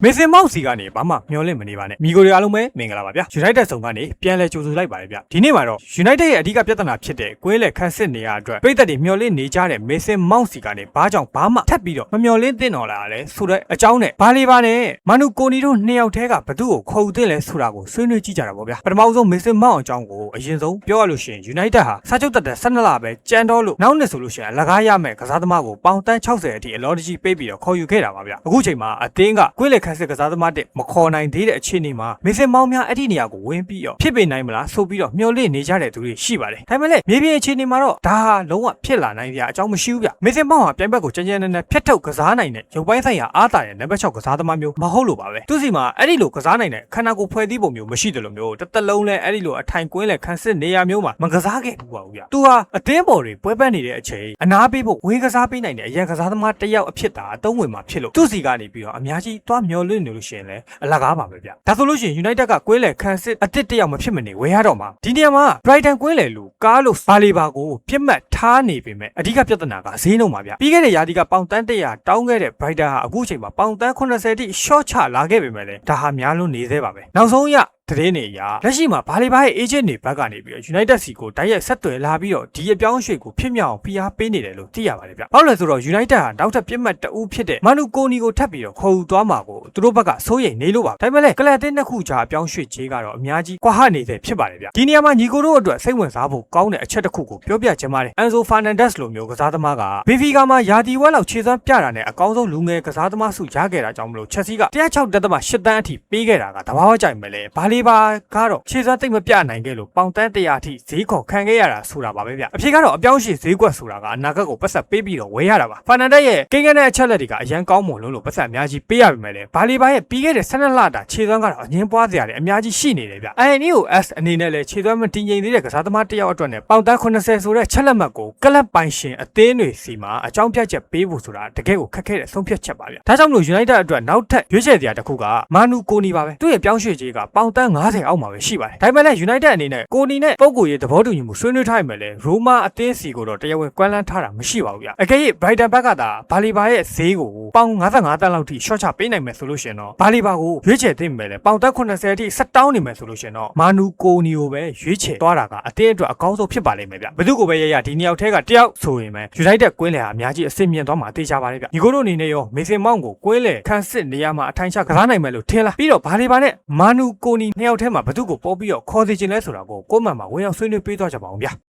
မေဆင်မောက်စီကနေဘာမှမျောလင့်မနေပါနဲ့မိကိုတွေအားလုံးပဲမင်္ဂလာပါဗျာ United ဆောင်ကနေပြန်လဲကြိုဆိုလိုက်ပါတယ်ဗျာဒီနေ့မှာတော့ United ရဲ့အဓိကပြဿနာဖြစ်တဲ့ကွင်းလက်ခန်းစစ်နေရအတွက်ပြည်သက်တွေမျောလင့်နေကြတဲ့မေဆင်မောက်စီကနေဘာကြောင့်ဘာမှထပ်ပြီးတော့မမျောလင့်သင့်တော်လာလဲဆိုတော့အကြောင်းနဲ့ဘာလေးပါနဲ့မနူကိုနီတို့နှစ်ယောက်တည်းကဘသူ့ကိုခေါ်ယူသင့်လဲဆိုတာကိုဆွေးနွေးကြည့်ကြတာပေါ့ဗျာပထမဆုံးမေဆင်မောက်အကြောင်းကိုအရင်ဆုံးပြောရလို့ရှိရင် United ဟာစာချုပ်တက်တဲ့12လပဲကြမ်းတော့လို့နောက်နှစ်ဆိုလို့ရှိရင်အလကားရမယ်ကစားသမားကိုပေါင်တန်း60အထိအလော်တကြီးပေးပြီးတော့ခေါ်ယူခဲ့တာပါဗျာအခုချိန်မှာအသင်းကကွင်းလက်ခန်းစစ်ကစားသမားမခေါ်နိုင်သေးတဲ့အခြေအနေမှာမေဆင်မောင်းများအဲ့ဒီနေရာကိုဝင်ပြီးတော့ဖြစ်ပေနိုင်မလားဆိုပြီးတော့မျှော်လင့်နေကြတဲ့သူတွေရှိပါတယ်ဒါပေမဲ့လည်းမြေပြင်အခြေအနေမှာတော့ဒါဟာလုံးဝဖြစ်လာနိုင်ကြအကြောင်းမရှိဘူးဗျမေဆင်မောင်းဟာပြိုင်ဘက်ကိုကြမ်းကြမ်းနဲ့ဖျက်ထုတ်ကစားနိုင်တဲ့ရုပ်ပိုင်းဆိုင်ရာအားတာရဲ့နံပါတ်6ကစားသမားမျိုးမဟုတ်လို့ပါပဲသူစီမှာအဲ့ဒီလိုကစားနိုင်တဲ့ခန္ဓာကိုယ်ဖွဲ့သီးပုံမျိုးမရှိတယ်လို့မျိုးတစ်သက်လုံးလဲအဲ့ဒီလိုအထိုင်ကွင်းလဲခန်းစစ်နေရာမျိုးမှာမကစားခဲ့ဘူးပါဘူးဗျသူဟာအသင်းပေါ်တွေပွဲပတ်နေတဲ့အချိန်အနာပေးဖို့ဝေးကစားပေးနိုင်တဲ့အရန်ကစားသမားတစ်ယောက်အဖြစ်သာအသုံးဝင်မှာဖြစ်လို့သူစီကနေပြီးတော့အများကြီးတွားမျှော်လင့်နေလို့ရှိရင်လဲအလကားပါပဲဗျဒါဆိုလို့ရှိရင် United ကကွင်းလေခန်းစစ်အစ်စ်တယောက်မဖြစ်မနေဝယ်ရတော့မှာဒီနေရာမှာ Brighton ကွင်းလေလူကားလို့ဘာလီဘာကိုပြစ်မှတ်ထားနေပေမဲ့အဓိကပြဿနာကဈေးနှုန်းပါဗျပြီးခဲ့တဲ့ရာသီကပေါင်တန်း100တောင်းခဲ့တဲ့ Brighton ဟာအခုချိန်မှာပေါင်တန်း80တိ short ချလာခဲ့ပေမဲ့လည်းဒါဟာများလွန်းနေသေးပါပဲနောက်ဆုံးရသတင်းတွေအရလက်ရှိမှာဘာလီဘာရဲ့ agent တွေဘက်ကနေပြီးတော့ United စီကိုတိုက်ရိုက်ဆက်သွယ်လာပြီးတော့ဒီအပြောင်းအရွှေ့ကိုဖြစ်မြောက်အောင်ဖိအားပေးနေတယ်လို့သိရပါတယ်ဗျ။ဘာလို့လဲဆိုတော့ United ဟာနောက်ထပ်ပြစ်မှတ်တအူးဖြစ်တဲ့မနူကိုနီကိုထပ်ပြီးတော့ခေါ်ယူသွားမှာကိုသူတို့ဘက်ကစိုးရိမ်နေလို့ပါ။ဒါပေမဲ့လည်းကလပ်တင်းနှစ်ခုကြားအပြောင်းအရွှေ့ခြေကတော့အများကြီးကွာဟနေတဲ့ဖြစ်ပါတယ်ဗျ။ဒီနေရာမှာညီကိုတို့အတွက်စိတ်ဝင်စားဖို့ကောင်းတဲ့အချက်တစ်ခုကိုပြောပြချင်ပါတယ်။ Enzo Fernandez လိုမျိုးကစားသမားက Benfica မှာယာတီဝက်လောက်ခြေစွမ်းပြတာနဲ့အကောင်းဆုံးလူငယ်ကစားသမားစုရခဲ့တာကြောင့်မလို့ Chelsea က106.8 တန်းအထိပေးခဲ့တာကတဘာဝကြိုက်မယ်လေ။ဘာလီဘာကတော့ခြေစွမ်းသိမ့်မပြနိုင်ခဲ့လို့ပေါင်တန်း100အထိဈေးခေါ်ခံခဲ့ရတာဆိုတာပါပဲဗျအဖြေကတော့အပြောင်းအရွှေ့ဈေးကွက်ဆိုတာကအနာဂတ်ကိုပတ်သက်ပေးပြီးတော့ဝယ်ရတာပါဖာနန်ဒက်ရဲ့ကိန်းဂန်းတဲ့အချက်လက်တွေကအရန်ကောင်းမွန်လို့ပတ်သက်အများကြီးပေးရပါမယ်လေဘာလီဘာရဲ့ပြီးခဲ့တဲ့12လတာခြေစွမ်းကတော့အငင်းပွားစရာတွေအများကြီးရှိနေတယ်ဗျ INEOS အနေနဲ့လည်းခြေစွမ်းမတည်ငြိမ်သေးတဲ့ကစားသမားတစ်ယောက်အတွက်နဲ့ပေါင်တန်း80ဆိုတဲ့ချက်လက်မှတ်ကိုကလပ်ပိုင်ရှင်အသင်းတွေစီမှာအကြောင်းပြချက်ပေးဖို့ဆိုတာတကယ်ကိုခက်ခဲတဲ့ဆုံးဖြတ်ချက်ပါဗျဒါကြောင့်မလို့ United အတွက်နောက်ထပ်ရွေးချယ်စရာတစ်ခုကမာနူကိုနီပါပဲသူ့ရဲ့ပြောင်းရွှေ့ခြင်းကပေါင်တန်း90အောက်မှာပဲရှိပါတယ်ဒါပေမဲ့လည်း United အနေနဲ့ကိုနီနဲ့ပုံကိုရေးသဘောတူညီမှုဆွေးနွေးထားရမယ်လေရိုမာအသင်းစီကိုတော့တရားဝင်ကွမ်းလန်းထားတာမရှိပါဘူးဗျအကယ်၍ Brighton ဘက်ကသာဘာလီဘာရဲ့ဈေးကိုပေါင်55တန်းလောက်ထိ short ချပေးနိုင်မယ်ဆိုလို့ရှင်တော့ဘာလီဘာကိုရွေးချယ်သင့်မယ်လေပေါင်တက်80အထိဆက်တောင်းနေမယ်ဆိုလို့ရှင်တော့မာနူကိုနီကိုပဲရွေးချယ်သွားတာကအသင်းအတွက်အကောင်းဆုံးဖြစ်ပါလိမ့်မယ်ဗျဘယ်သူကိုပဲရဒီနှစ်ယောက်ထဲကတယောက်ဆိုရင်ပဲ United ကွင်းလေဟာအများကြီးအဆင့်မြင့်သွားမှာသိချပါလေဗျညီကိုတို့အနေနဲ့ရောမေဆင်မောင်ကိုကွင်းလေခန်းစစ်နေရာမှာအထိုင်ချကစားနိုင်မယ်လို့ထင်လားပြီးတော့ဘာလီဘာနဲ့မာနူကိုနီနှစ်ယောက်ထဲမှာဘယ်သူကိုပေါ်ပြီးတော့ခေါ်စီခြင်းလဲဆိုတာကိုကိုမှန်မှာဝင်အောင်ဆွေးနွေးပေးသွားကြပါအောင်ဗျာ